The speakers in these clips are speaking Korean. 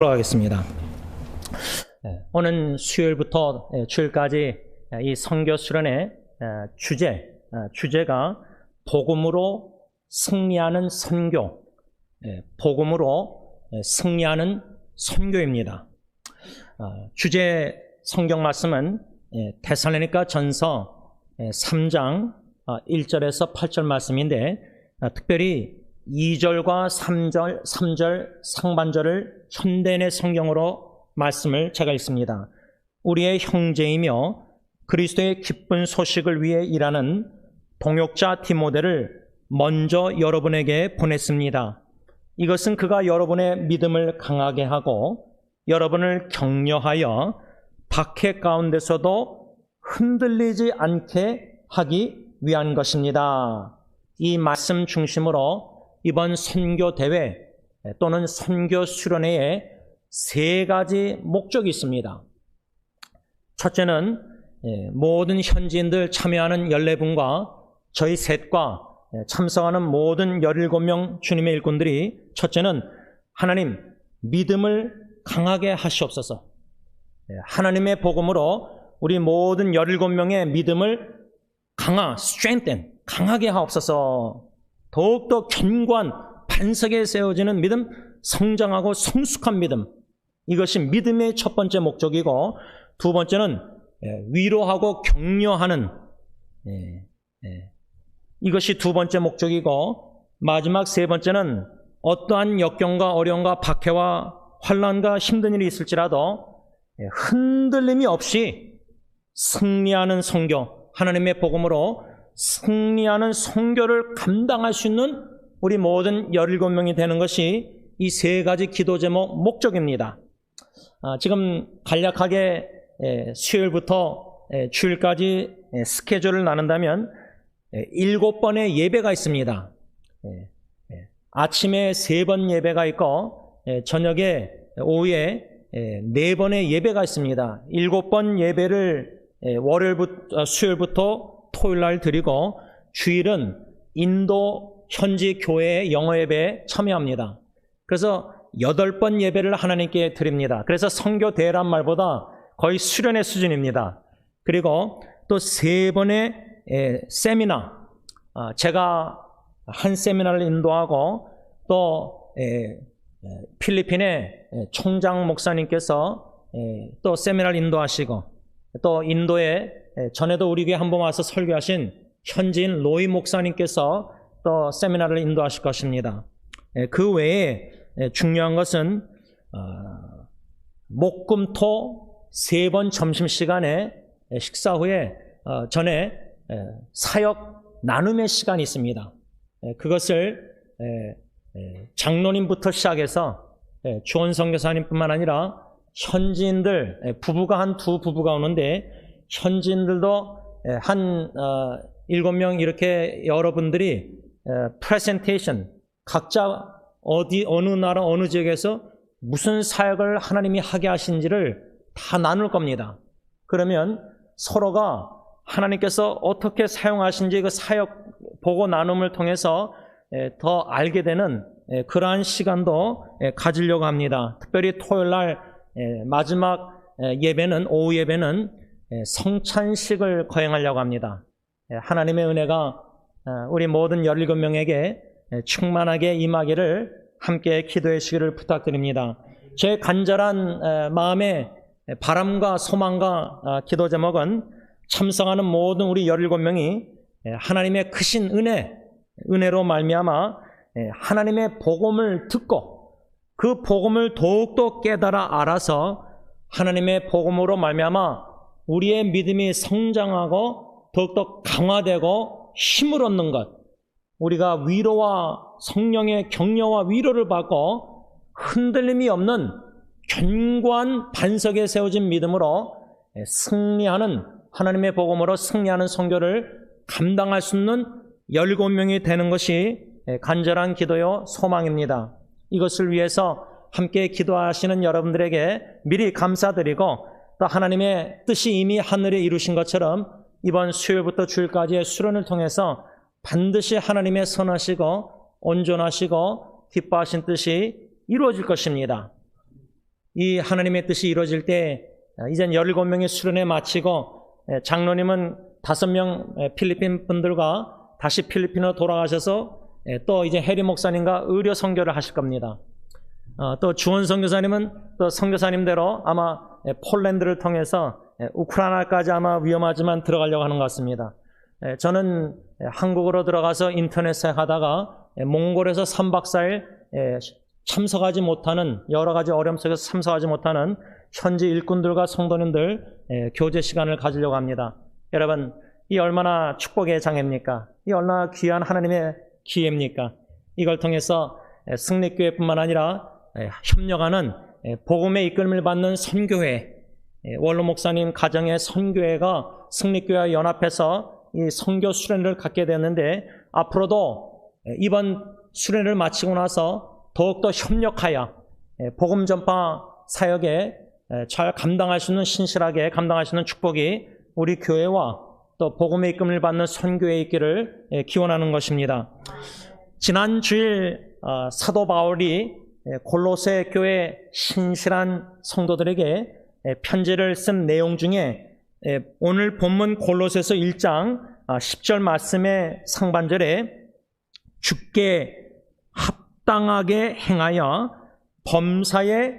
돌아가겠습니다. 오늘 수요일부터 주일까지 이 선교 수련의 주제가 복음으로 승리하는 선교, 복음으로 승리하는 선교입니다. 주제 성경 말씀은 데살로니가 전서 3장 1절에서 8절 말씀인데, 특별히 2절과 3절 상반절을 현대인의 성경으로 말씀을 제가 읽습니다. 우리의 형제이며 그리스도의 기쁜 소식을 위해 일하는 동역자 디모데를 먼저 여러분에게 보냈습니다. 이것은 그가 여러분의 믿음을 강하게 하고 여러분을 격려하여 박해 가운데서도 흔들리지 않게 하기 위한 것입니다. 이 말씀 중심으로 이번 선교 대회 또는 선교 수련회에 세 가지 목적이 있습니다. 첫째는 모든 현지인들 참여하는 14분과 저희 셋과 참석하는 모든 17명 주님의 일꾼들이, 첫째는 하나님 믿음을 강하게 하시옵소서. 하나님의 복음으로 우리 모든 17명의 믿음을 강하게 하옵소서. 더욱더 견고한 반석에 세워지는 믿음, 성장하고 성숙한 믿음, 이것이 믿음의 첫 번째 목적이고, 두 번째는 위로하고 격려하는, 이것이 두 번째 목적이고, 마지막 세 번째는 어떠한 역경과 어려움과 박해와 환난과 힘든 일이 있을지라도 흔들림이 없이 승리하는 선교, 하나님의 복음으로 승리하는 선교를 감당할 수 있는 우리 모든 17명이 되는 것이 이 세 가지 기도 제목 목적입니다. 지금 간략하게 수요일부터 주일까지 스케줄을 나눈다면 7번의 예배가 있습니다. 아침에 3번 예배가 있고 저녁에 오후에 4번의 예배가 있습니다. 7번 예배를 수요일부터 토요일 날 드리고, 주일은 인도 현지 교회의 영어 예배에 참여합니다. 그래서 8번 예배를 하나님께 드립니다. 그래서 선교 대회란 말보다 거의 수련회 수준입니다. 그리고 또 3번의 세미나, 제가 한 세미나를 인도하고, 또 필리핀의 총장 목사님께서 또 세미나를 인도하시고, 또 인도에 전에도 우리 교회 한번 와서 설교하신 현지인 로이 목사님께서 또 세미나를 인도하실 것입니다. 그 외에 중요한 것은 목금토 3번 점심시간에 식사 후에 전에 사역 나눔의 시간이 있습니다. 그것을 장로님부터 시작해서 주원 선교사님뿐만 아니라 현지인들, 부부가 두 부부가 오는데, 현지인들도 한 7명 이렇게 여러분들이 프레젠테이션, 각자 어느 나라 어느 지역에서 무슨 사역을 하나님이 하게 하신지를 다 나눌 겁니다. 그러면 서로가 하나님께서 어떻게 사용하신지 그 사역 보고 나눔을 통해서 더 알게 되는 그러한 시간도 가지려고 합니다. 특별히 토요일 날 마지막 예배는, 오후 예배는 성찬식을 거행하려고 합니다. 하나님의 은혜가 우리 모든 17명에게 충만하게 임하기를 함께 기도해 주시기를 부탁드립니다. 제 간절한 마음의 바람과 소망과 기도 제목은 참석하는 모든 우리 17명이 하나님의 크신 은혜로 말미암아 하나님의 복음을 듣고 그 복음을 더욱더 깨달아 알아서 하나님의 복음으로 말미암아 우리의 믿음이 성장하고 더욱더 강화되고 힘을 얻는 것, 우리가 위로와 성령의 격려와 위로를 받고 흔들림이 없는 견고한 반석에 세워진 믿음으로 승리하는, 하나님의 복음으로 승리하는 선교를 감당할 수 있는 17명이 되는 것이 간절한 기도요 소망입니다. 이것을 위해서 함께 기도하시는 여러분들에게 미리 감사드리고, 또 하나님의 뜻이 이미 하늘에 이루신 것처럼 이번 수요일부터 주일까지의 수련을 통해서 반드시 하나님의 선하시고 온전하시고 기뻐하신 뜻이 이루어질 것입니다. 이 하나님의 뜻이 이루어질 때 이젠 17명의 수련회 마치고 장로님은 5명 필리핀 분들과 다시 필리핀으로 돌아가셔서 또 이제 해리 목사님과 의료 선교를 하실 겁니다. 또 주원 선교사님은 또 선교사님대로 아마 폴란드를 통해서 우크라이나까지 아마 위험하지만 들어가려고 하는 것 같습니다. 저는 한국으로 들어가서 인터넷에 하다가 몽골에서 3박 4일 참석하지 못하는, 여러 가지 어려움 속에서 참석하지 못하는 현지 일꾼들과 성도님들 교제 시간을 가지려고 합니다. 여러분, 이 얼마나 축복의 장입니까? 이 얼마나 귀한 하나님의 기회입니까? 이걸 통해서 승리교회뿐만 아니라 협력하는 복음의 이끌림을 받는 선교회, 원로 목사님 가정의 선교회가 승리교회와 연합해서 이 선교 수련회를 갖게 되었는데, 앞으로도 이번 수련회를 마치고 나서 더욱더 협력하여 복음 전파 사역에 잘 감당할 수 있는, 신실하게 감당할 수 있는 축복이 우리 교회와 또 복음의 이끌림을 받는 선교회에 있기를 기원하는 것입니다. 지난 주일 사도 바울이 골로새 교회 신실한 성도들에게 편지를 쓴 내용 중에 오늘 본문 골로새서 1장 10절 말씀의 상반절에 주께 합당하게 행하여 범사에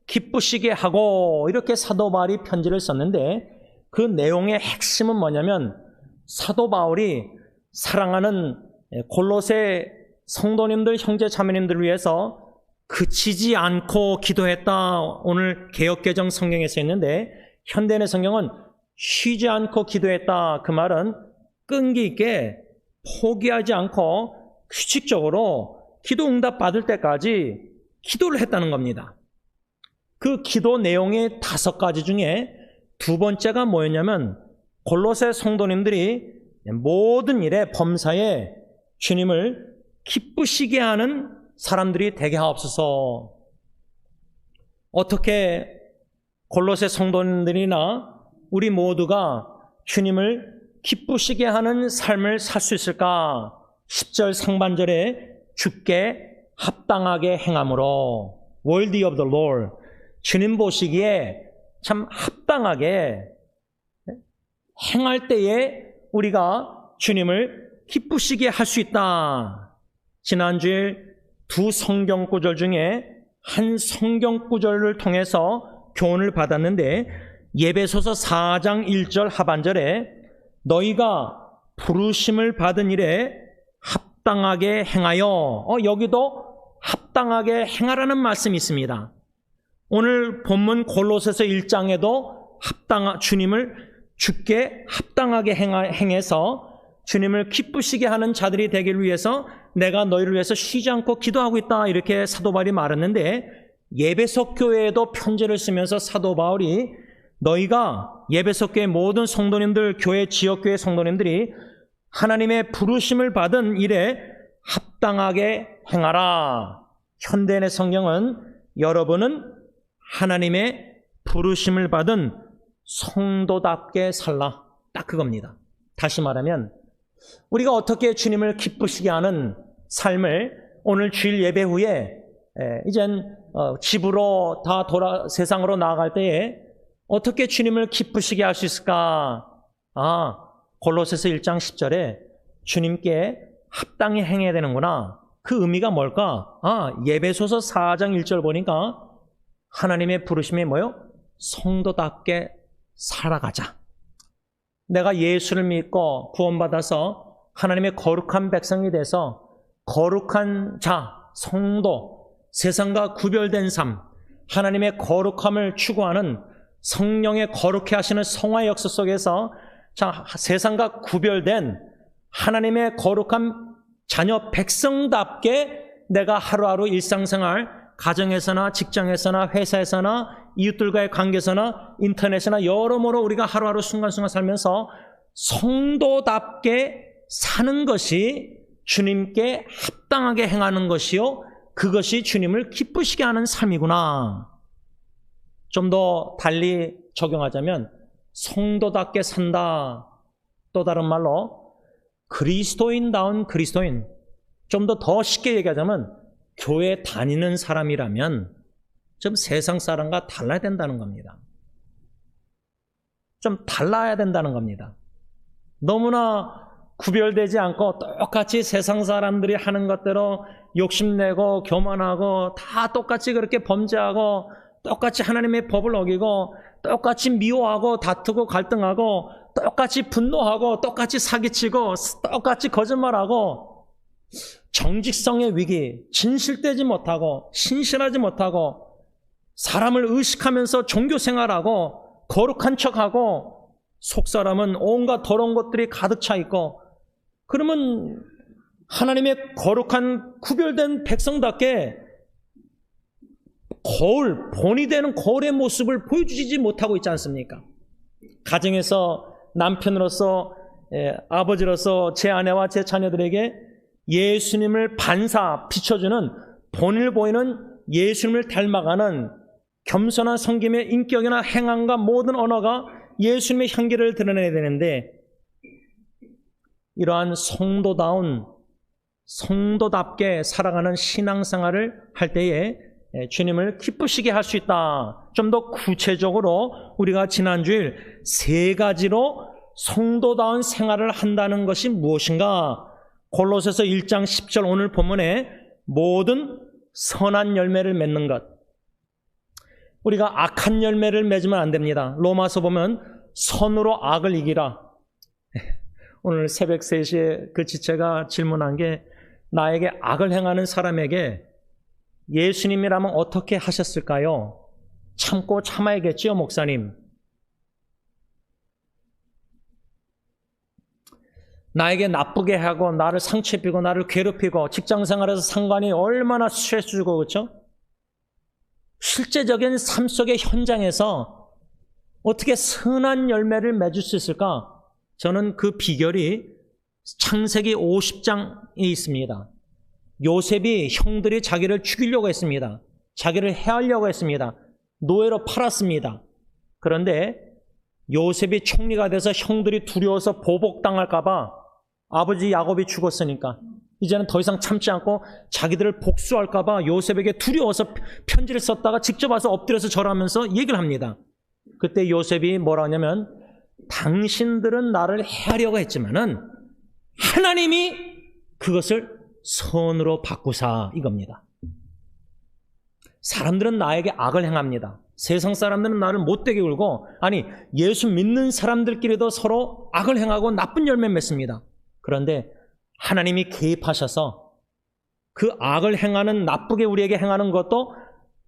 기쁘시게 하고, 이렇게 사도 바울이 편지를 썼는데, 그 내용의 핵심은 뭐냐면 사도 바울이 사랑하는 골로새 성도님들, 형제 자매님들을 위해서 그치지 않고 기도했다. 오늘 개역개정 성경에 써 있는데, 현대인의 성경은 쉬지 않고 기도했다. 그 말은 끈기 있게 포기하지 않고 규칙적으로 기도 응답 받을 때까지 기도를 했다는 겁니다. 그 기도 내용의 5가지 중에 2번째가 뭐였냐면, 골로새 성도님들이 모든 일에 범사에 주님을 기쁘시게 하는 사람들이 되게 하옵소서. 어떻게 골로새 성도님들이나 우리 모두가 주님을 기쁘시게 하는 삶을 살 수 있을까? 10절 상반절에 주께 합당하게 행함으로, worthy of the Lord, 주님 보시기에 참 합당하게 행할 때에 우리가 주님을 기쁘시게 할 수 있다. 지난주에 2 성경 구절 중에 한 성경 구절을 통해서 교훈을 받았는데, 예배소서 4장 1절 하반절에 너희가 부르심을 받은 일에 합당하게 행하여, 여기도 합당하게 행하라는 말씀이 있습니다. 오늘 본문 골로새서 1장에도 주님을 주께 합당하게 행해서 주님을 기쁘시게 하는 자들이 되기를 위해서 내가 너희를 위해서 쉬지 않고 기도하고 있다, 이렇게 사도 바울이 말했는데, 예배소 교회에도 편지를 쓰면서 사도 바울이 너희가, 예배소 교회 모든 성도님들, 교회 지역교회 성도님들이 하나님의 부르심을 받은 일에 합당하게 행하라. 현대인의 성경은 여러분은 하나님의 부르심을 받은 성도답게 살라, 딱 그겁니다. 다시 말하면 우리가 어떻게 주님을 기쁘시게 하는 삶을 오늘 주일 예배 후에 이젠 집으로 다 세상으로 나아갈 때에 어떻게 주님을 기쁘시게 할 수 있을까? 골로새서 1장 10절에 주님께 합당히 행해야 되는구나. 그 의미가 뭘까? 예배소서 4장 1절 보니까 하나님의 부르심이 뭐요? 성도답게 살아가자. 내가 예수를 믿고 구원받아서 하나님의 거룩한 백성이 돼서 거룩한 자, 성도, 세상과 구별된 삶, 하나님의 거룩함을 추구하는 성령의 거룩해 하시는 성화의 역사 속에서 세상과 구별된 하나님의 거룩한 자녀 백성답게 내가 하루하루 일상생활, 가정에서나 직장에서나 회사에서나 이웃들과의 관계에서나 인터넷이나 여러모로 우리가 하루하루 순간순간 살면서 성도답게 사는 것이 주님께 합당하게 행하는 것이요, 그것이 주님을 기쁘시게 하는 삶이구나. 좀 더 달리 적용하자면 성도답게 산다, 또 다른 말로 그리스도인다운 그리스도인, 좀 더 쉽게 얘기하자면 교회 다니는 사람이라면 좀 세상 사람과 달라야 된다는 겁니다. 좀 달라야 된다는 겁니다. 너무나 구별되지 않고 똑같이 세상 사람들이 하는 것대로 욕심내고 교만하고 다 똑같이 그렇게 범죄하고 똑같이 하나님의 법을 어기고 똑같이 미워하고 다투고 갈등하고 똑같이 분노하고 똑같이 사기치고 똑같이 거짓말하고 정직성의 위기, 진실되지 못하고 신실하지 못하고 사람을 의식하면서 종교생활하고 거룩한 척하고 속사람은 온갖 더러운 것들이 가득 차 있고, 그러면 하나님의 거룩한 구별된 백성답게 거울, 본이 되는 거울의 모습을 보여주지 못하고 있지 않습니까? 가정에서 남편으로서, 아버지로서 제 아내와 제 자녀들에게 예수님을 비춰주는, 본을 보이는 예수님을 닮아가는 겸손한 섬김의 인격이나 행함과 모든 언어가 예수님의 향기를 드러내야 되는데, 이러한 성도답게 살아가는 신앙생활을 할 때에 주님을 기쁘시게 할 수 있다. 좀 더 구체적으로 우리가 지난주일 3가지로 성도다운 생활을 한다는 것이 무엇인가? 골로새서 1장 10절 오늘 본문에 모든 선한 열매를 맺는 것. 우리가 악한 열매를 맺으면 안 됩니다. 로마서 보면 선으로 악을 이기라. 오늘 새벽 3시에 그 지체가 질문한 게, 나에게 악을 행하는 사람에게 예수님이라면 어떻게 하셨을까요? 참고 참아야겠지요, 목사님. 나에게 나쁘게 하고 나를 상처 입히고 나를 괴롭히고 직장생활에서 상관이 얼마나 스트레스 주고, 그렇죠? 실제적인 삶 속의 현장에서 어떻게 선한 열매를 맺을 수 있을까? 저는 그 비결이 창세기 50장에 있습니다. 요셉이 형들이 자기를 죽이려고 했습니다. 자기를 해하려고 했습니다. 노예로 팔았습니다. 그런데 요셉이 총리가 돼서 형들이 두려워서 보복당할까 봐, 아버지 야곱이 죽었으니까 이제는 더 이상 참지 않고 자기들을 복수할까 봐 요셉에게 두려워서 편지를 썼다가 직접 와서 엎드려서 절하면서 얘기를 합니다. 그때 요셉이 뭐라 하냐면, 당신들은 나를 해하려고 했지만은 하나님이 그것을 선으로 바꾸사, 이겁니다. 사람들은 나에게 악을 행합니다. 세상 사람들은 나를 못되게 굴고, 아니 예수 믿는 사람들끼리도 서로 악을 행하고 나쁜 열매 맺습니다. 그런데 하나님이 개입하셔서 그 악을 행하는, 나쁘게 우리에게 행하는 것도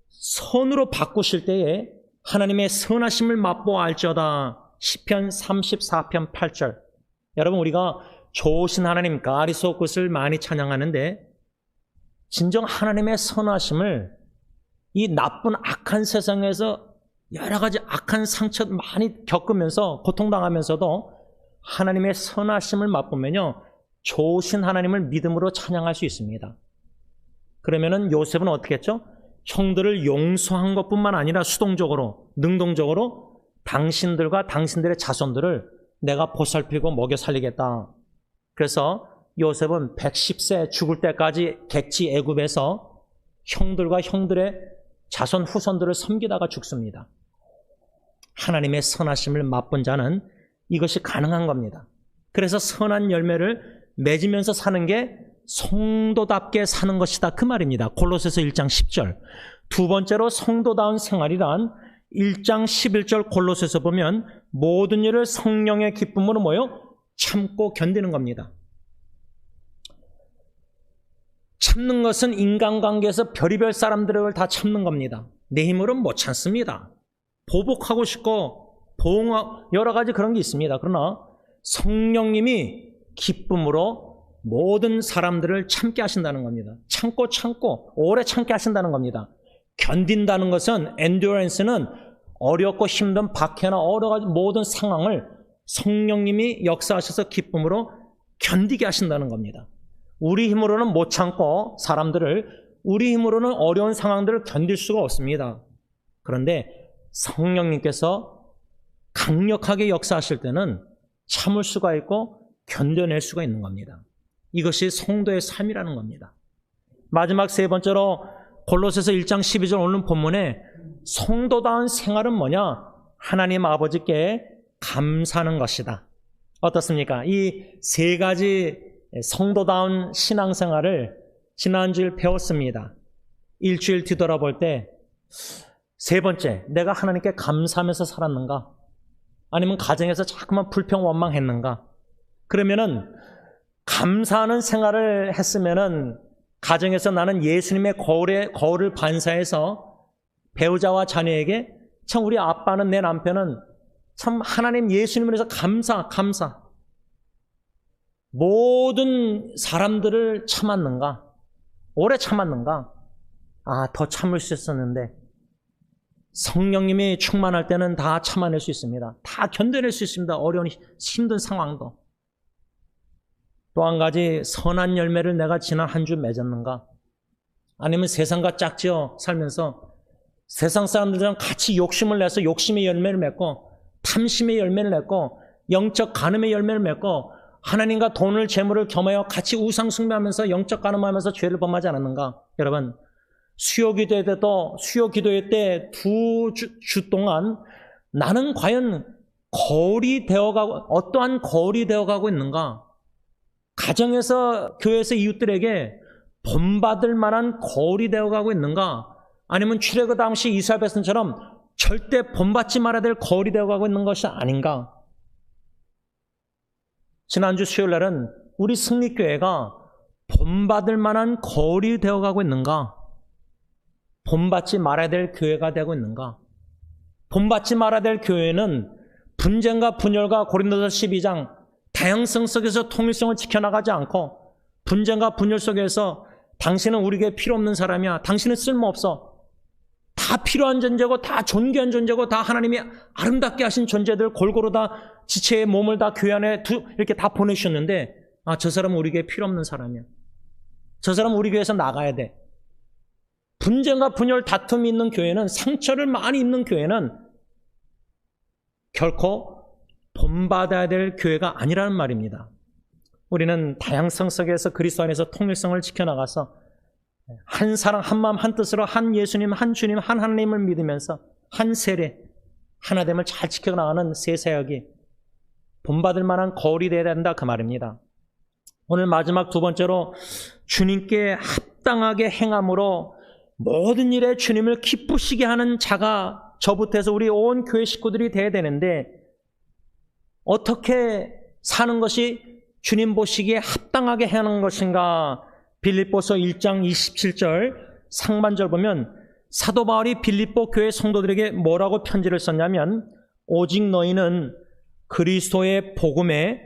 선으로 바꾸실 때에 하나님의 선하심을 맛보아 알지어다. 시편 34편 8절. 여러분, 우리가 좋으신 하나님 가리소굿을 많이 찬양하는데, 진정 하나님의 선하심을 이 나쁜 악한 세상에서 여러 가지 악한 상처 많이 겪으면서 고통당하면서도 하나님의 선하심을 맛보면요, 좋으신 하나님을 믿음으로 찬양할 수 있습니다. 그러면은 요셉은 어떻게 했죠? 형들을 용서한 것뿐만 아니라 수동적으로, 능동적으로 당신들과 당신들의 자손들을 내가 보살피고 먹여 살리겠다. 그래서 요셉은 110세 죽을 때까지 객지 애굽에서 형들과 형들의 자손 후손들을 섬기다가 죽습니다. 하나님의 선하심을 맛본 자는 이것이 가능한 겁니다. 그래서 선한 열매를 맺으면서 사는 게 성도답게 사는 것이다, 그 말입니다. 골로새서 1장 10절. 두 번째로 성도다운 생활이란 1장 11절 골로새서 보면 모든 일을 성령의 기쁨으로 참고 견디는 겁니다. 참는 것은 인간관계에서 별의별 사람들을 다 참는 겁니다. 내 힘으로는 못 참습니다. 보복하고 싶고 여러 가지 그런 게 있습니다. 그러나 성령님이 기쁨으로 모든 사람들을 참게 하신다는 겁니다. 참고 오래 참게 하신다는 겁니다. 견딘다는 것은, 엔듀런스는 어렵고 힘든 박해나 여러 가지 모든 상황을 성령님이 역사하셔서 기쁨으로 견디게 하신다는 겁니다. 우리 힘으로는 못 참고 사람들을, 우리 힘으로는 어려운 상황들을 견딜 수가 없습니다. 그런데 성령님께서 강력하게 역사하실 때는 참을 수가 있고 견뎌낼 수가 있는 겁니다. 이것이 성도의 삶이라는 겁니다. 마지막 세 번째로 골로새서 1장 12절 오늘 본문에 성도다운 생활은 뭐냐? 하나님 아버지께 감사하는 것이다. 어떻습니까? 이 세 가지 성도다운 신앙생활을 지난주에 배웠습니다. 일주일 뒤돌아볼 때 세 번째, 내가 하나님께 감사하면서 살았는가? 아니면 가정에서 자꾸만 불평 원망했는가? 그러면은 감사하는 생활을 했으면은 가정에서 나는 예수님의 거울을 반사해서 배우자와 자녀에게 참 우리 아빠는, 내 남편은 참 하나님 예수님을 위해서 감사. 모든 사람들을 참았는가? 오래 참았는가? 더 참을 수 있었는데 성령님이 충만할 때는 다 참아낼 수 있습니다. 다 견뎌낼 수 있습니다. 어려운 힘든 상황도. 또 한 가지, 선한 열매를 내가 지난 한 주 맺었는가? 아니면 세상과 짝지어 살면서 세상 사람들이랑 같이 욕심을 내서 욕심의 열매를 맺고 탐심의 열매를 맺고 영적 간음의 열매를 맺고 하나님과 돈을 재물을 겸하여 같이 우상 숭배하면서 영적 간음하면서 죄를 범하지 않았는가? 여러분, 수요 기도회 때 2주 동안 나는 과연 어떠한 거울이 되어가고 있는가? 가정에서, 교회에서 이웃들에게 본받을 만한 거울이 되어가고 있는가? 아니면 출애굽 당시 이스라엘 백성처럼 절대 본받지 말아야 될 거울이 되어가고 있는 것이 아닌가? 지난주 수요일날은 우리 승리교회가 본받을 만한 거울이 되어가고 있는가? 본받지 말아야 될 교회가 되고 있는가? 본받지 말아야 될 교회는 분쟁과 분열과 고린도서 12장 다양성 속에서 통일성을 지켜나가지 않고 분쟁과 분열 속에서 당신은 우리에게 필요 없는 사람이야, 당신은 쓸모없어, 다 필요한 존재고 다 존귀한 존재고 다 하나님이 아름답게 하신 존재들 골고루 다 지체의 몸을 다 교회 안에 이렇게 다 보내주셨는데 저 사람은 우리에게 필요 없는 사람이야, 저 사람은 우리 교회에서 나가야 돼. 분쟁과 분열, 다툼이 있는 교회는, 상처를 많이 입는 교회는 결코 본받아야 될 교회가 아니라는 말입니다. 우리는 다양성 속에서 그리스도 안에서 통일성을 지켜나가서 한 사랑, 한 마음, 한 뜻으로 한 예수님, 한 주님, 한 하나님을 믿으면서 한 세례, 하나됨을 잘 지켜나가는 새 사역이 본받을 만한 거울이 되어야 된다, 그 말입니다. 오늘 마지막 두 번째로, 주님께 합당하게 행함으로 모든 일에 주님을 기쁘시게 하는 자가 저부터 해서 우리 온 교회 식구들이 돼야 되는데, 어떻게 사는 것이 주님 보시기에 합당하게 하는 것인가? 빌립보서 1장 27절 상반절 보면 사도 바울이 빌립보 교회 성도들에게 뭐라고 편지를 썼냐면, 오직 너희는 그리스도의 복음에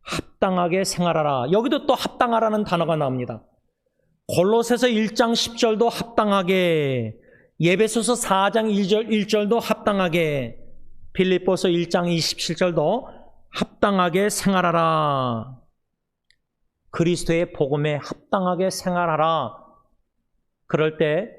합당하게 생활하라. 여기도 또 합당하라는 단어가 나옵니다. 골로새서 1장 10절도 합당하게, 에베소서 4장 1절도 합당하게, 빌립보서 1장 27절도 합당하게 생활하라. 그리스도의 복음에 합당하게 생활하라. 그럴 때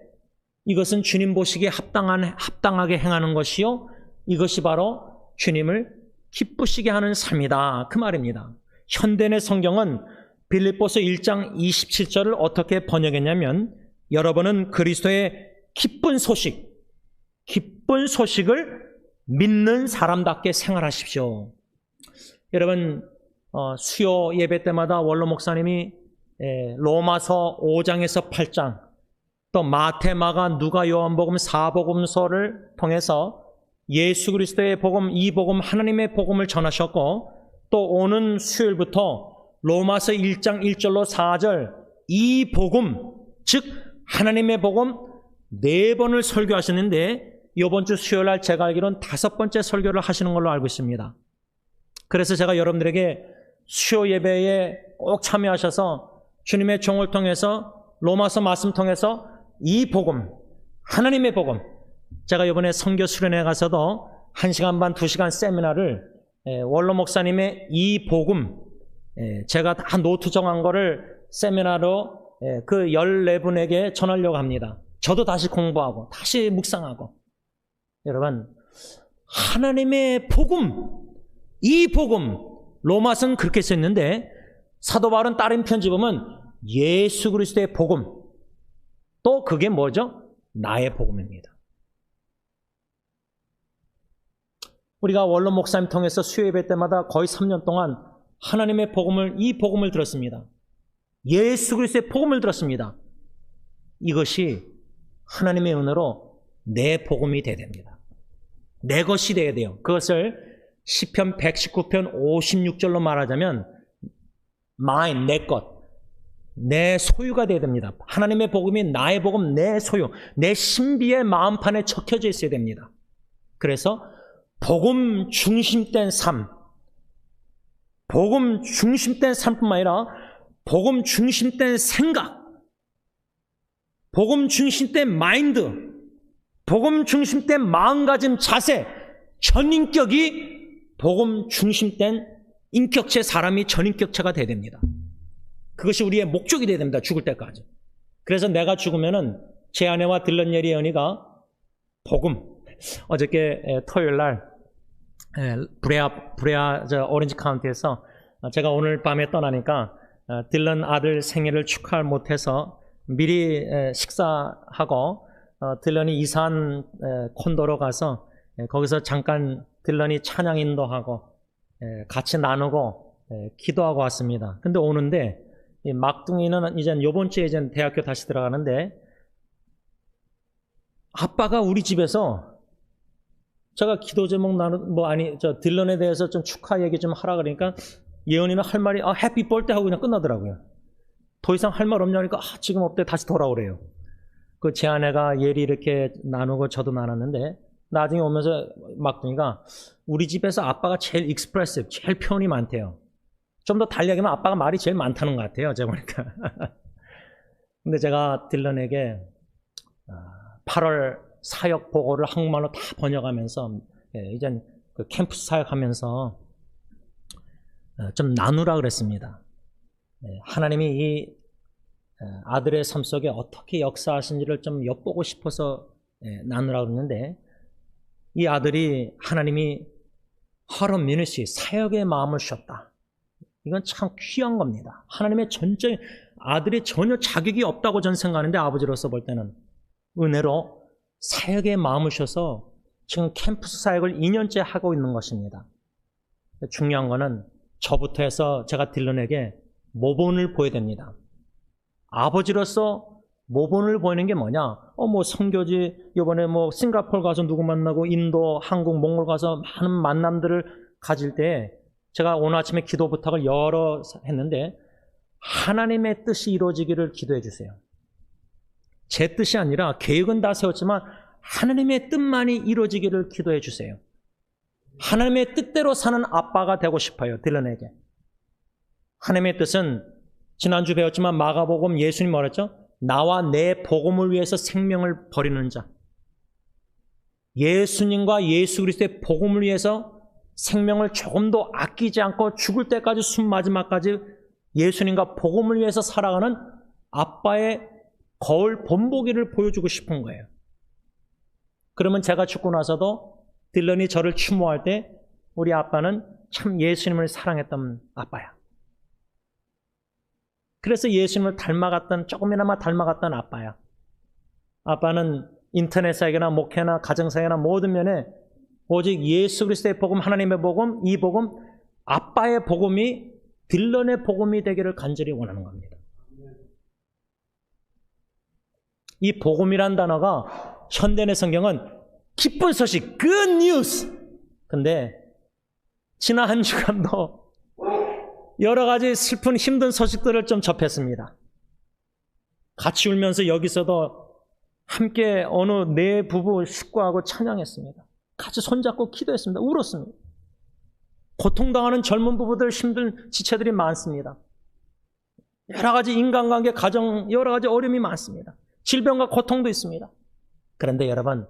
이것은 주님 보시기에 합당하게 행하는 것이요, 이것이 바로 주님을 기쁘시게 하는 삶이다, 그 말입니다. 현대의 성경은 빌립보서 1장 27절을 어떻게 번역했냐면, 여러분은 그리스도의 기쁜 소식을 믿는 사람답게 생활하십시오. 여러분, 수요 예배 때마다 원로 목사님이 로마서 5장에서 8장, 또 마태, 마가, 누가, 요한복음 4복음서를 통해서 예수 그리스도의 복음, 이 복음, 하나님의 복음을 전하셨고, 또 오는 수요일부터 로마서 1장 1절로 4절 이 복음, 즉 하나님의 복음 4번을 설교하셨는데, 이번 주 수요일날 제가 알기로는 5번째 설교를 하시는 걸로 알고 있습니다. 그래서 제가 여러분들에게 수요 예배에 꼭 참여하셔서 주님의 종을 통해서 로마서 말씀 통해서 이 복음, 하나님의 복음, 제가 이번에 선교 수련회 가서도 1시간 반, 2시간 세미나를 원로 목사님의 이 복음, 제가 다 노트 정한 거를 세미나로 그 14분에게 전하려고 합니다. 저도 다시 공부하고 다시 묵상하고. 여러분, 하나님의 복음, 이 복음, 로마서는 그렇게 썼는데 사도 바울은 다른 편지 보면 예수 그리스도의 복음, 또 그게 뭐죠? 나의 복음입니다. 우리가 원로 목사님 통해서 수요예배 때마다 거의 3년 동안 하나님의 복음을, 이 복음을 들었습니다. 예수 그리스도의 복음을 들었습니다. 이것이 하나님의 은혜로 내 복음이 되어야 됩니다. 내 것이 되어야 돼요. 그것을 시편 119편 56절로 말하자면 mine, 내 것, 내 소유가 되어야 됩니다. 하나님의 복음이 나의 복음, 내 소유, 내 신비의 마음판에 적혀져 있어야 됩니다. 그래서 복음 중심된 삶, 복음 중심된 삶뿐만 아니라 복음 중심된 생각, 복음 중심된 마인드, 복음 중심된 마음가짐, 자세, 전인격이 복음 중심된 인격체, 사람이 전인격체가 돼야 됩니다. 그것이 우리의 목적이 돼야 됩니다. 죽을 때까지. 그래서 내가 죽으면은 제 아내와 딜런 예리 언니가 복음, 어저께 토요일 날 브레아 오렌지 카운티에서 제가 오늘 밤에 떠나니까 딜런 아들 생일을 축하를 못해서 미리 식사하고 딜런이 이사한 콘도로 가서 거기서 잠깐 딜런이 찬양 인도하고 같이 나누고 기도하고 왔습니다. 근데 오는데 이 막둥이는 이제 요번 주에 이제 대학교 다시 들어가는데 아빠가 우리 집에서 제가 기도 제목 딜런에 대해서 좀 축하 얘기 좀 하라 그러니까 예언이는 할 말이 해피 볼때 하고 그냥 끝나더라고요. 더 이상 할 말 없냐니까 지금 없대 다시 돌아오래요. 그 제 아내가 예리 이렇게 나누고 저도 나눴는데 나중에 오면서 막둥이가 우리 집에서 아빠가 제일 익스프레시브, 제일 표현이 많대요. 좀 더 달리 하면 아빠가 말이 제일 많다는 것 같아요. 제가 보니까. 근데 제가 딜런에게 8월 사역 보고를 한국말로 다 번역하면서 이젠 그 캠프스 사역하면서 좀 나누라 그랬습니다. 하나님이 이 아들의 삶 속에 어떻게 역사하신지를 좀 엿보고 싶어서 나누라 그랬는데 이 아들이 하나님이 Heart of Ministry, 사역의 마음을 주셨다. 이건 참 귀한 겁니다. 하나님의 전적인 아들이 전혀 자격이 없다고 저는 생각하는데 아버지로서 볼 때는 은혜로 사역의 마음을 주셔서 지금 캠프스 사역을 2년째 하고 있는 것입니다. 중요한 거는 저부터 해서 제가 딜런에게 모본을 보여야 됩니다. 아버지로서 모본을 보이는 게 뭐냐? 선교지, 이번에 싱가포르 가서 누구 만나고, 인도, 한국, 몽골 가서 많은 만남들을 가질 때, 제가 오늘 아침에 기도 부탁을 여러 했는데, 하나님의 뜻이 이루어지기를 기도해 주세요. 제 뜻이 아니라, 계획은 다 세웠지만, 하나님의 뜻만이 이루어지기를 기도해 주세요. 하나님의 뜻대로 사는 아빠가 되고 싶어요, 딜런에게. 하나님의 뜻은, 지난주 배웠지만 마가복음 예수님 뭐랬죠? 나와 내 복음을 위해서 생명을 버리는 자. 예수님과 예수 그리스도의 복음을 위해서 생명을 조금도 아끼지 않고 죽을 때까지 숨 마지막까지 예수님과 복음을 위해서 살아가는 아빠의 거울 본보기를 보여주고 싶은 거예요. 그러면 제가 죽고 나서도 딜런이 저를 추모할 때 우리 아빠는 참 예수님을 사랑했던 아빠야. 그래서 예수님을 닮아갔던, 조금이나마 닮아갔던 아빠야. 아빠는 인터넷 사역이나 목회나 가정사역이나 모든 면에 오직 예수 그리스도의 복음, 하나님의 복음, 이 복음, 아빠의 복음이 딜런의 복음이 되기를 간절히 원하는 겁니다. 이 복음이란 단어가 현대의 성경은 기쁜 소식, good news. 근데 지난 한 주간도 여러 가지 슬픈 힘든 소식들을 좀 접했습니다. 같이 울면서 여기서도 함께 어느 네 부부 식구하고 찬양했습니다. 같이 손잡고 기도했습니다. 울었습니다. 고통당하는 젊은 부부들 힘든 지체들이 많습니다. 여러 가지 인간관계, 가정 여러 가지 어려움이 많습니다. 질병과 고통도 있습니다. 그런데 여러분,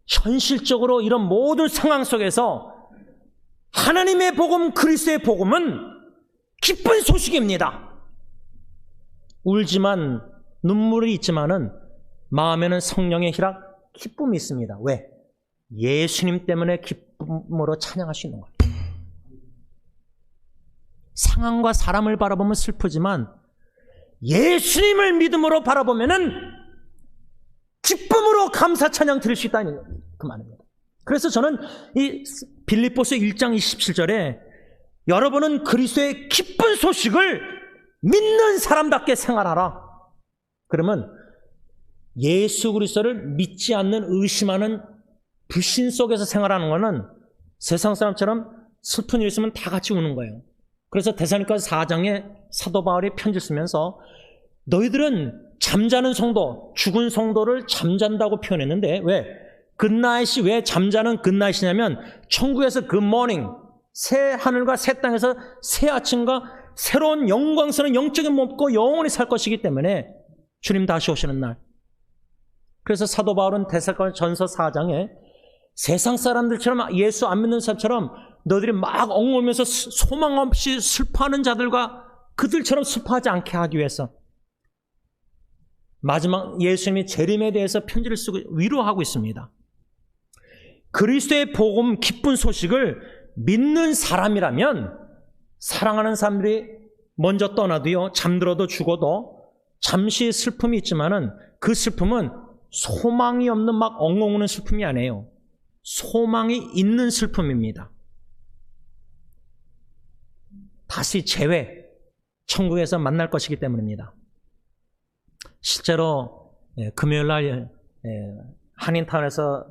현실적으로 이런 모든 상황 속에서 하나님의 복음, 그리스도의 복음은 기쁜 소식입니다. 울지만 눈물이 있지만은 마음에는 성령의 희락, 기쁨이 있습니다. 왜? 예수님 때문에 기쁨으로 찬양할 수 있는 겁니다. 상황과 사람을 바라보면 슬프지만 예수님을 믿음으로 바라보면은 기쁨으로 감사 찬양 드릴 수 있다는 그 말입니다. 그래서 저는 이 빌립보서 1장 27절에 여러분은 그리스도의 기쁜 소식을 믿는 사람답게 생활하라. 그러면 예수 그리스도를 믿지 않는 의심하는 불신 속에서 생활하는 것은 세상 사람처럼 슬픈 일 있으면 다 같이 우는 거예요. 그래서 데살로니가서 4장에 사도 바울이 편지를 쓰면서 너희들은 잠자는 성도, 죽은 성도를 잠잔다고 표현했는데 왜? 굿나잇이 왜 잠자는 굿나잇이냐면 천국에서 굿모닝, 새 하늘과 새 땅에서 새 아침과 새로운 영광스러운 영적인 몸과 영원히 살 것이기 때문에 주님 다시 오시는 날. 그래서 사도 바울은 데살로니가전서 4장에 세상 사람들처럼 예수 안 믿는 사람처럼 너희들이 막 엉엉울면서 소망 없이 슬퍼하는 자들과 그들처럼 슬퍼하지 않게 하기 위해서 마지막 예수님이 재림에 대해서 편지를 쓰고 위로하고 있습니다. 그리스도의 복음 기쁜 소식을 믿는 사람이라면 사랑하는 사람들이 먼저 떠나도요, 잠들어도 죽어도 잠시 슬픔이 있지만은 그 슬픔은 소망이 없는 막 엉엉 우는 슬픔이 아니에요. 소망이 있는 슬픔입니다. 다시 재회, 천국에서 만날 것이기 때문입니다. 실제로 금요일 날 한인타운에서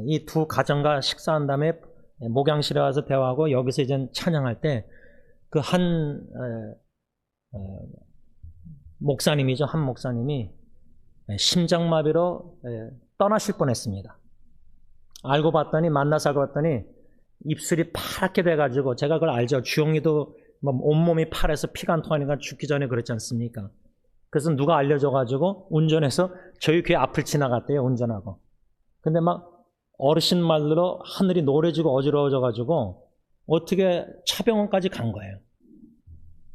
이 두 가정과 식사한 다음에 목양실에 와서 대화하고 여기서 이제 찬양할 때 그 한 목사님이죠. 한 목사님이 심장마비로 떠나실 뻔했습니다. 알고 봤더니 만나서 알고 봤더니 입술이 파랗게 돼가지고 제가 그걸 알죠. 주영이도 뭐 온몸이 파래서 피가 안 통하니까 죽기 전에 그랬지 않습니까? 그래서 누가 알려줘가지고 운전해서 저희 교회 앞을 지나갔대요. 운전하고. 근데 막 어르신 말로 하늘이 노래지고 어지러워져가지고 어떻게 차병원까지 간 거예요.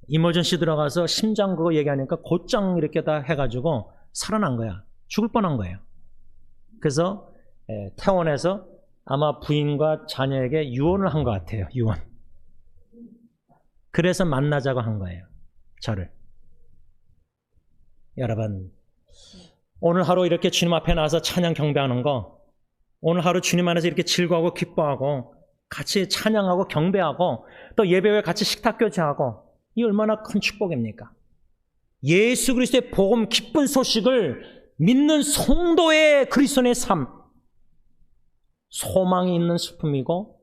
이머전시 들어가서 심장 그거 얘기하니까 곧장 이렇게 다 해가지고 살아난 거야. 죽을 뻔한 거예요. 그래서 퇴원해서 아마 부인과 자녀에게 유언을 한 것 같아요. 유언. 그래서 만나자고 한 거예요. 저를. 여러분, 오늘 하루 이렇게 주님 앞에 나와서 찬양 경배하는 거, 오늘 하루 주님 안에서 이렇게 즐거워하고 기뻐하고 같이 찬양하고 경배하고 또 예배 후에 같이 식탁 교제하고 이 얼마나 큰 축복입니까? 예수 그리스도의 복음 기쁜 소식을 믿는 성도의 그리스도의 삶, 소망이 있는 슬픔이고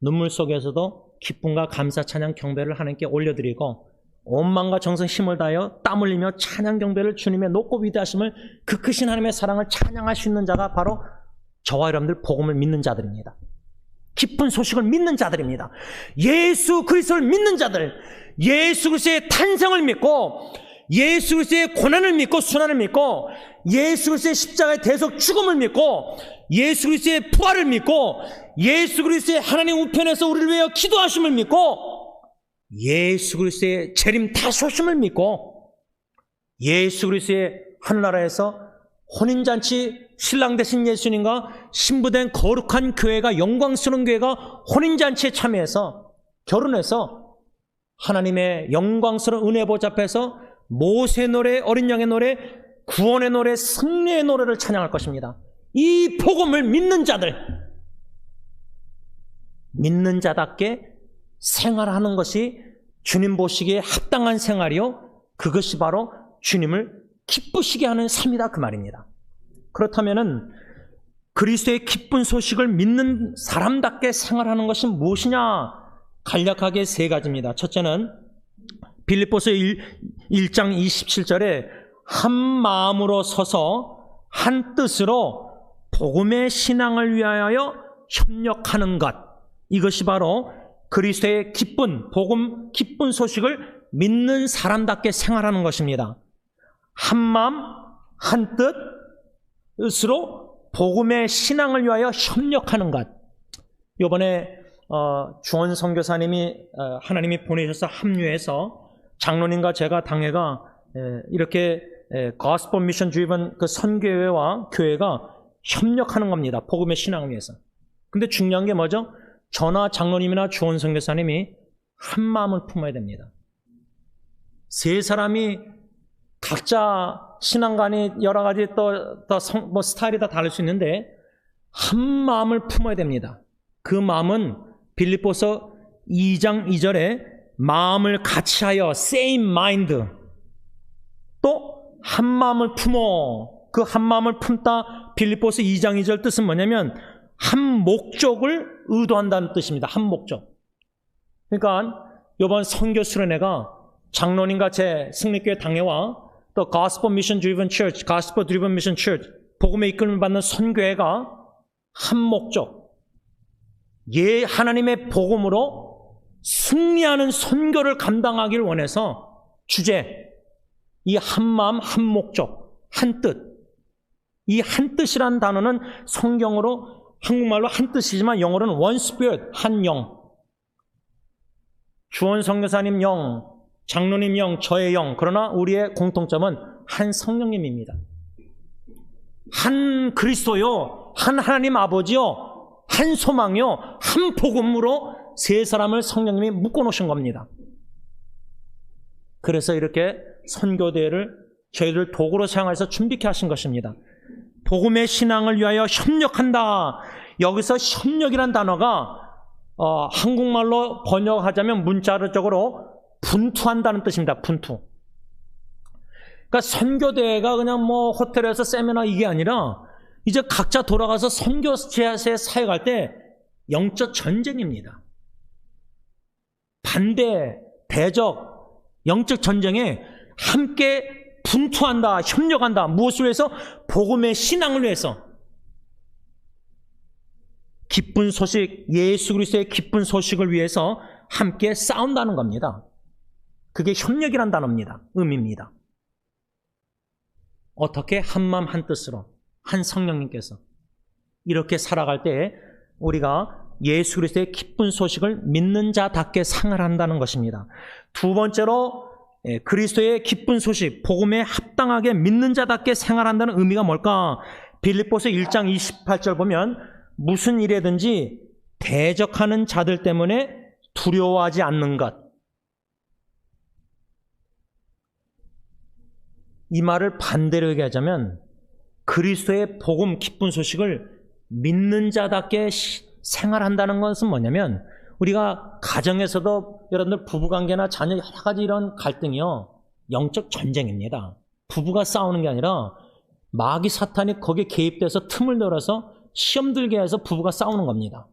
눈물 속에서도 기쁨과 감사 찬양 경배를 하나님께 올려드리고 온 마음과 정성 힘을 다하여 땀 흘리며 찬양 경배를 주님의 높고 위대하심을 그 크신 하나님의 사랑을 찬양할 수 있는 자가 바로 저와 여러분들 복음을 믿는 자들입니다. 기쁜 소식을 믿는 자들입니다. 예수 그리스도를 믿는 자들, 예수 그리스도의 탄생을 믿고 예수 그리스도의 고난을 믿고 순환을 믿고 예수 그리스도의 십자가의 대속 죽음을 믿고 예수 그리스도의 부활을 믿고 예수 그리스도의 하나님 우편에서 우리를 위하여 기도하심을 믿고 예수 그리스도의 재림 다시 오심을 믿고 예수 그리스도의 하늘나라에서 혼인잔치 신랑 되신 예수님과 신부된 거룩한 교회가 영광스러운 교회가 혼인잔치에 참여해서 결혼해서 하나님의 영광스러운 은혜 보좌 앞에서 모세의 노래, 어린 양의 노래, 구원의 노래, 승리의 노래를 찬양할 것입니다. 이 복음을 믿는 자들, 믿는 자답게 생활하는 것이 주님 보시기에 합당한 생활이요, 그것이 바로 주님을 기쁘시게 하는 삶이다 그 말입니다. 그렇다면은 그리스도의 기쁜 소식을 믿는 사람답게 생활하는 것이 무엇이냐? 간략하게 세 가지입니다. 첫째는 빌립보서 1장 27절에 한 마음으로 서서 한 뜻으로 복음의 신앙을 위하여 협력하는 것, 이것이 바로 그리스도의 기쁜 복음 기쁜 소식을 믿는 사람답게 생활하는 것입니다. 한 마음 한 뜻으로 복음의 신앙을 위하여 협력하는 것. 이번에 주원 선교사님이 하나님이 보내셔서 합류해서 장로님과 제가 당회가 이렇게 gospel mission driven 그 선교회와 교회가 협력하는 겁니다. 복음의 신앙을 위해서. 근데 중요한 게 뭐죠? 저나 장로님이나 주원 선교사님이 한 마음을 품어야 됩니다. 세 사람이 각자 신앙관이 여러 가지 뭐 스타일이 다 다를 수 있는데 한 마음을 품어야 됩니다. 그 마음은 빌립보서 2장 2절에 마음을 같이하여 same mind, 또 한 마음을 품어, 그 한 마음을 품다. 빌립보서 2장 2절 뜻은 뭐냐면 한 목적을 의도한다는 뜻입니다. 한 목적. 그러니까 이번 선교 수련회가 장로님과 제 승리교회 당회와 또 Gospel Mission Driven Church, Gospel Driven Mission Church, 복음의 이끌림을 받는 선교회가 한 목적, 하나님의 복음으로 승리하는 선교를 감당하길 원해서 주제, 이 한 마음, 한 목적, 한 뜻. 이 한 뜻이라는 단어는 성경으로 한국말로 한 뜻이지만 영어로는 one spirit, 한 영. 주원 선교사님 영, 장로님 영, 저의 영. 그러나 우리의 공통점은 한 성령님입니다. 한 그리스도요, 한 하나님 아버지요, 한 소망이요, 한 복음으로 세 사람을 성령님이 묶어놓으신 겁니다. 그래서 이렇게 선교대회를 저희를 도구로 사용해서 준비케 하신 것입니다. 복음의 신앙을 위하여 협력한다. 여기서 협력이란 단어가 한국말로 번역하자면 문자적으로 분투한다는 뜻입니다. 분투. 그러니까 선교대회가 그냥 뭐 호텔에서 세미나 이게 아니라 이제 각자 돌아가서 선교 제야에 사역할 때 영적 전쟁입니다. 반대, 대적, 영적 전쟁에 함께 분투한다, 협력한다. 무엇을 위해서? 복음의 신앙을 위해서. 기쁜 소식, 예수 그리스도의 기쁜 소식을 위해서 함께 싸운다는 겁니다. 그게 협력이란 단어입니다. 의미입니다. 어떻게? 한마음 한뜻으로, 한 성령님께서 이렇게 살아갈 때 우리가 예수 그리스도의 기쁜 소식을 믿는 자답게 생활한다는 것입니다. 두 번째로 그리스도의 기쁜 소식, 복음에 합당하게 믿는 자답게 생활한다는 의미가 뭘까? 빌립보서 1장 28절 보면 무슨 일에든지 대적하는 자들 때문에 두려워하지 않는 것. 이 말을 반대로 얘기하자면 그리스도의 복음, 기쁜 소식을 믿는 자답게 생활한다는 것은 뭐냐면 우리가 가정에서도 여러분들 부부관계나 자녀 여러 가지 이런 갈등이요, 영적 전쟁입니다. 부부가 싸우는 게 아니라 마귀 사탄이 거기에 개입돼서 틈을 열어서 시험 들게 해서 부부가 싸우는 겁니다.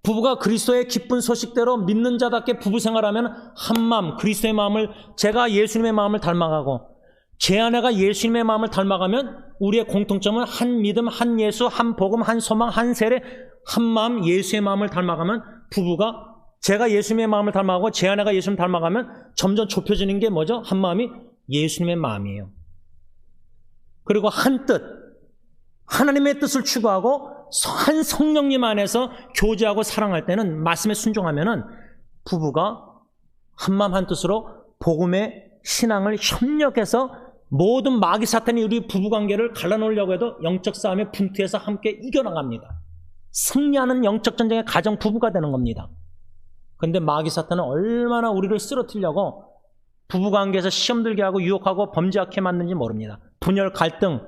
부부가 그리스도의 기쁜 소식대로 믿는 자답게 부부 생활하면 한 마음, 그리스도의 마음을, 제가 예수님의 마음을 닮아가고 제 아내가 예수님의 마음을 닮아가면 우리의 공통점은 한 믿음, 한 예수, 한 복음, 한 소망, 한 세례, 한 마음, 예수의 마음을 닮아가면 부부가, 제가 예수님의 마음을 닮아가고 제 아내가 예수님을 닮아가면 점점 좁혀지는 게 뭐죠? 한 마음이 예수님의 마음이에요. 그리고 한 뜻, 하나님의 뜻을 추구하고 한 성령님 안에서 교제하고 사랑할 때는, 말씀에 순종하면은 부부가 한마음 한뜻으로 복음의 신앙을 협력해서 모든 마귀 사탄이 우리 부부관계를 갈라놓으려고 해도 영적 싸움에 분투해서 함께 이겨나갑니다. 승리하는 영적 전쟁의 가정 부부가 되는 겁니다. 그런데 마귀 사탄은 얼마나 우리를 쓰러뜨리려고 부부관계에서 시험 들게 하고 유혹하고 범죄하게 만드는지 모릅니다. 분열, 갈등,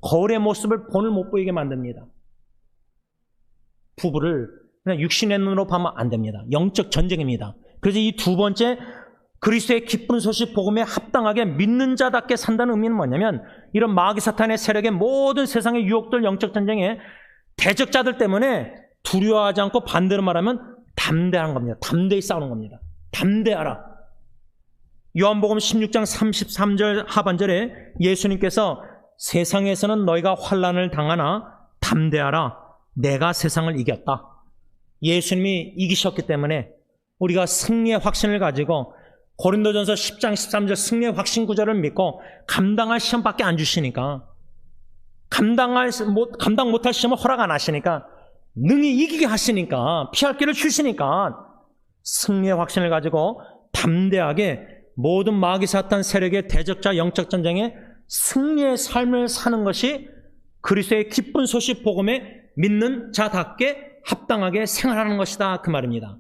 거울의 모습을 본을 못 보이게 만듭니다. 부부를 그냥 육신의 눈으로 보면 안 됩니다. 영적 전쟁입니다. 그래서 이 두 번째, 그리스도의 기쁜 소식 복음에 합당하게 믿는 자답게 산다는 의미는 뭐냐면, 이런 마귀 사탄의 세력의 모든 세상의 유혹들, 영적 전쟁에 대적자들 때문에 두려워하지 않고, 반대로 말하면 담대한 겁니다. 담대히 싸우는 겁니다. 담대하라. 요한복음 16장 33절 하반절에 예수님께서 세상에서는 너희가 환난을 당하나 담대하라. 내가 세상을 이겼다. 예수님이 이기셨기 때문에 우리가 승리의 확신을 가지고 고린도전서 10장 13절 승리의 확신 구절을 믿고 감당할 시험밖에 안 주시니까, 감당 못할 시험을 허락 안 하시니까, 능히 이기게 하시니까, 피할 길을 주시니까 승리의 확신을 가지고 담대하게 모든 마귀 사탄 세력의 대적자 영적 전쟁에 승리의 삶을 사는 것이 그리스도의 기쁜 소식 복음에 믿는 자답게 합당하게 생활하는 것이다, 그 말입니다.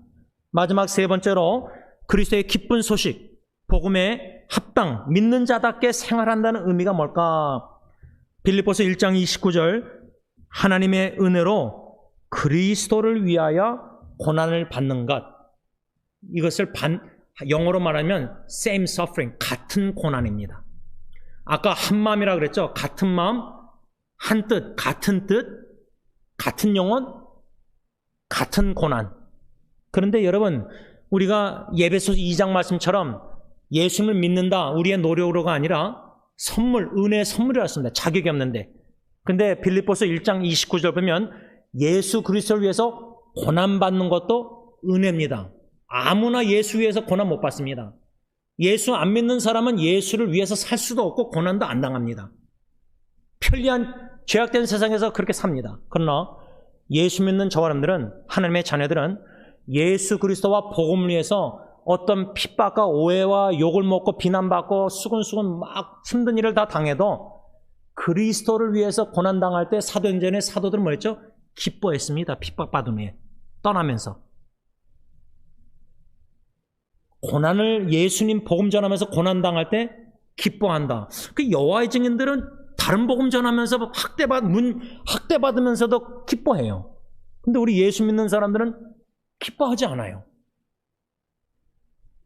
마지막 세 번째로 그리스도의 기쁜 소식 복음에 합당, 믿는 자답게 생활한다는 의미가 뭘까? 빌립보서 1장 29절, 하나님의 은혜로 그리스도를 위하여 고난을 받는 것. 이것을 영어로 말하면 same suffering, 같은 고난입니다. 아까 한 마음이라 그랬죠? 같은 마음, 한 뜻, 같은 영혼, 같은 고난. 그런데 여러분, 우리가 예배소 2장 말씀처럼 예수님을 믿는다, 우리의 노력으로가 아니라 선물, 은혜의 선물이었습니다. 자격이 없는데. 근데 빌립보서 1장 29절 보면 예수 그리스도를 위해서 고난받는 것도 은혜입니다. 아무나 예수 위해서 고난 못 받습니다. 예수 안 믿는 사람은 예수를 위해서 살 수도 없고 고난도 안 당합니다. 편리한 죄악된 세상에서 그렇게 삽니다. 그러나 예수 믿는 저와 여러분들은, 하나님의 자녀들은 예수 그리스도와 복음을 위해서 어떤 핍박과 오해와 욕을 먹고 비난받고 수근수근 막 힘든 일을 다 당해도 그리스도를 위해서 고난당할 때 사도행전의 사도들은 뭐였죠? 기뻐했습니다. 핍박받음에 떠나면서. 고난을, 예수님 복음 전하면서 고난당할 때 기뻐한다. 그 여호와의 증인들은 다른 복음 전하면서 학대받으면서도 기뻐해요. 근데 우리 예수 믿는 사람들은 기뻐하지 않아요.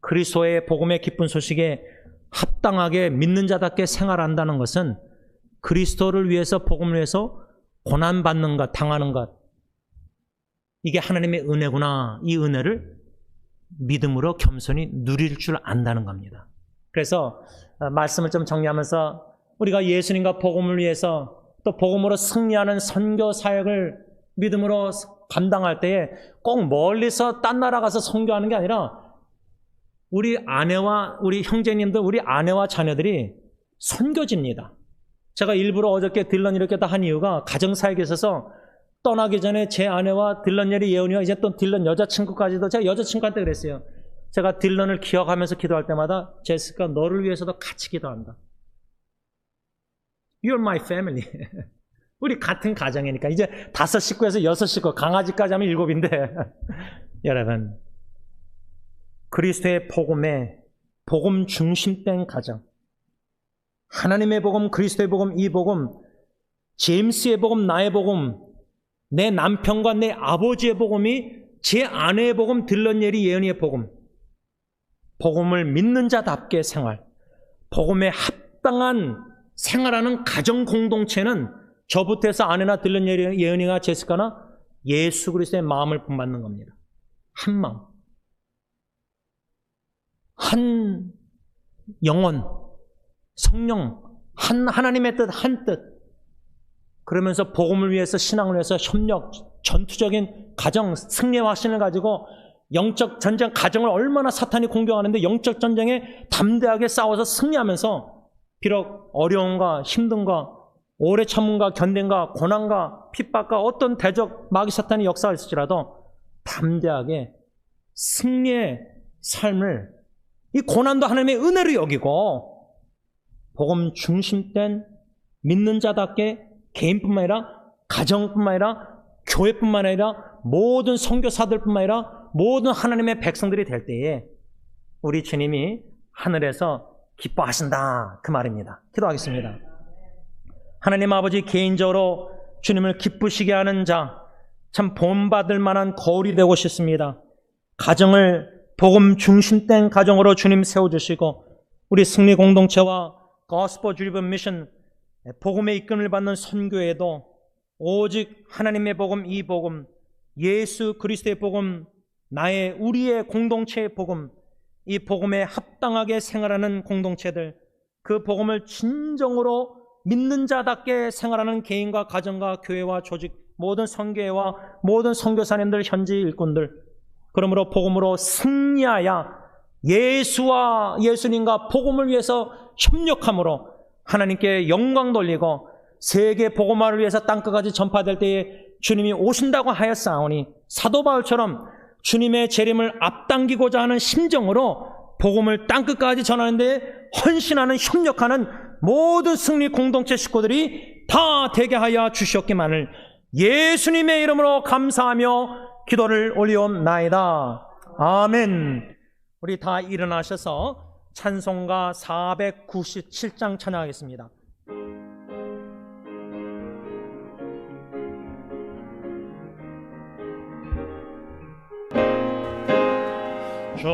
그리스도의 복음의 기쁜 소식에 합당하게 믿는 자답게 생활한다는 것은 그리스도를 위해서, 복음을 위해서 고난받는 것, 당하는 것. 이게 하나님의 은혜구나. 이 은혜를 믿음으로 겸손히 누릴 줄 안다는 겁니다. 그래서 말씀을 좀 정리하면서 우리가 예수님과 복음을 위해서 또 복음으로 승리하는 선교 사역을 믿음으로 감당할 때에 꼭 멀리서 딴 나라 가서 선교하는 게 아니라 우리 아내와 우리 형제님들, 우리 아내와 자녀들이 선교지입니다. 제가 일부러 어저께 딜런 이렇게 다 한 이유가 가정사역에 있어서 떠나기 전에 제 아내와 딜런 예리 예언이와 이제 또 딜런 여자친구까지도, 제가 여자친구한테 그랬어요. 제가 딜런을 기억하면서 기도할 때마다 제시카 너를 위해서도 같이 기도한다. You're my family. 우리 같은 가정이니까. 이제 5식구에서 6식구, 강아지까지 하면 7인데 여러분, 그리스도의 복음에 복음 중심된 가정, 하나님의 복음, 그리스도의 복음, 이 복음, 제임스의 복음, 나의 복음, 내 남편과 내 아버지의 복음이 제 아내의 복음, 딜런 예리 예언이의 복음, 복음을 믿는 자답게 생활, 복음에 합당한 생활하는 가정 공동체는 저부터 해서 아내나 딜런 예리 예언이나 제시카나 예수 그리스도의 마음을 본받는 겁니다. 한 마음, 한 영혼, 성령, 한 하나님의 뜻, 한 뜻. 그러면서 복음을 위해서, 신앙을 위해서 협력, 전투적인 가정, 승리의 확신을 가지고 영적 전쟁, 가정을 얼마나 사탄이 공격하는데 영적 전쟁에 담대하게 싸워서 승리하면서 비록 어려움과 힘듦과 오래 참음과 견딘과 고난과 핍박과 어떤 대적 마귀 사탄이 역사할지라도 담대하게 승리의 삶을, 이 고난도 하나님의 은혜로 여기고 복음 중심된 믿는 자답게 개인뿐만 아니라 가정뿐만 아니라 교회뿐만 아니라 모든 선교사들뿐만 아니라 모든 하나님의 백성들이 될 때에 우리 주님이 하늘에서 기뻐하신다, 그 말입니다. 기도하겠습니다. 하나님 아버지, 개인적으로 주님을 기쁘시게 하는 자, 참 본받을 만한 거울이 되고 싶습니다. 가정을 복음 중심된 가정으로 주님 세워주시고 우리 승리 공동체와 Gospel Driven Mission, 복음의 이끌림을 받는 선교에도 오직 하나님의 복음, 이 복음, 예수 그리스도의 복음, 우리의 공동체의 복음, 이 복음에 합당하게 생활하는 공동체들, 그 복음을 진정으로 믿는 자답게 생활하는 개인과 가정과 교회와 조직, 모든 선교회와 모든 선교사님들, 현지 일꾼들, 그러므로 복음으로 승리하여 예수와 예수님과 복음을 위해서 협력함으로 하나님께 영광 돌리고 세계 복음화를 위해서 땅끝까지 전파될 때에 주님이 오신다고 하였사오니 사도 바울처럼 주님의 재림을 앞당기고자 하는 심정으로 복음을 땅끝까지 전하는 데 헌신하는, 협력하는 모든 승리 공동체 식구들이 다 되게 하여 주시옵기만을 예수님의 이름으로 감사하며 기도를 올리옵나이다. 아멘. 우리 다 일어나셔서 찬송가 497장 찬양하겠습니다. 주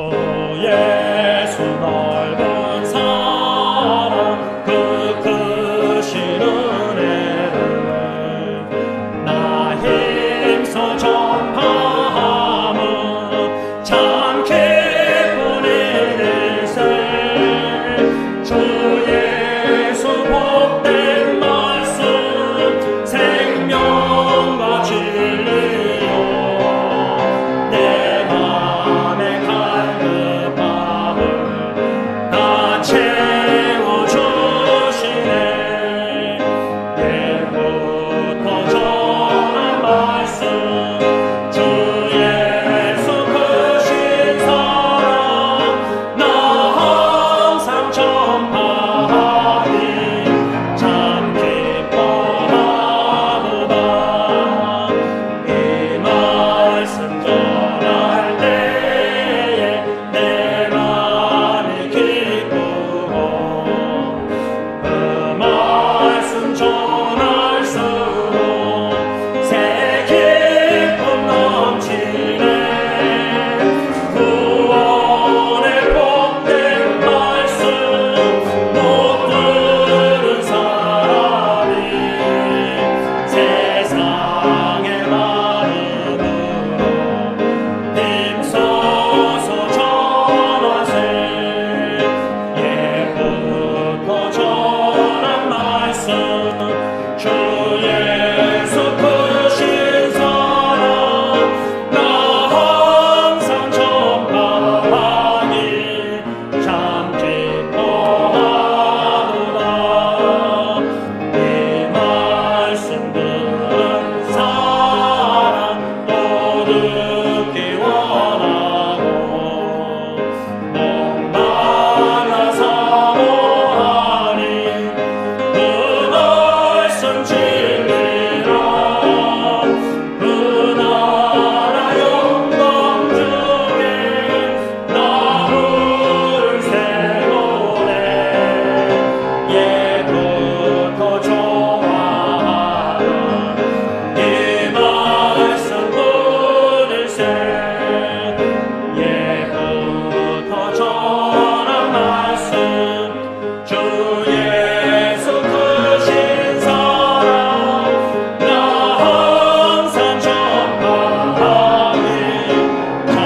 예수 넓은 사랑 그 크신 은혜를 나 힘써 전파함은 참 기쁜 일일세. 주 예수 복된 말씀 생명과 진리요 내 맘에 갈급함을 다 채워주시네. 예부터 전한 말씀 주 예수 크신 사랑 나 항상 전파하니 참 기뻐하노라. 이 말씀 전할 때에 내 맘이 기쁘고 그 말씀 전할수록 새 기쁨 넘치네. 구원의 복된 말씀 못 들은 사람이 세상의 마음으로 힘써서 전하세. 예부터 전한 말씀 주 예수 크신 사랑 나 항상 전파하니 참 기뻐하노라. 이 말씀 듣는 사람 또 듣기 원하고 목말라 사모하니 그 말씀 진리라. 그 나라 영광 중에 나무를 세우네. 예부터 좋아하는 이 말씀 뿐일세. 예부터 전한 말씀 주 예수 크신 사랑 나 항상 전파하니 참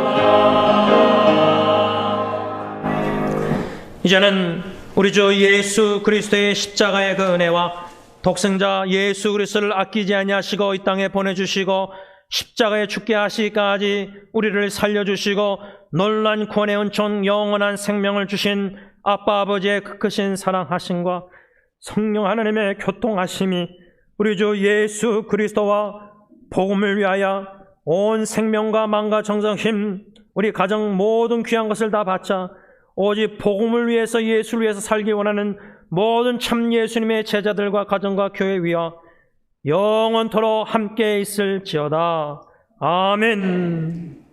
기뻐하노라. 이제는 우리 주 예수 그리스도의 십자가의 그 은혜와 독생자 예수 그리스도를 아끼지 아니하시고 이 땅에 보내주시고 십자가에 죽게 하시기까지 우리를 살려주시고 놀란 구원의 은총 영원한 생명을 주신 아빠 아버지의 그 크신 사랑하심과 성령 하나님의 교통하심이 우리 주 예수 그리스도와 복음을 위하여 온 생명과 마음과 정성 힘 우리 가정 모든 귀한 것을 다 바쳐 오직 복음을 위해서 예수를 위해서 살기 원하는 모든 참 예수님의 제자들과 가정과 교회 위와 영원토록 함께 있을지어다. 아멘.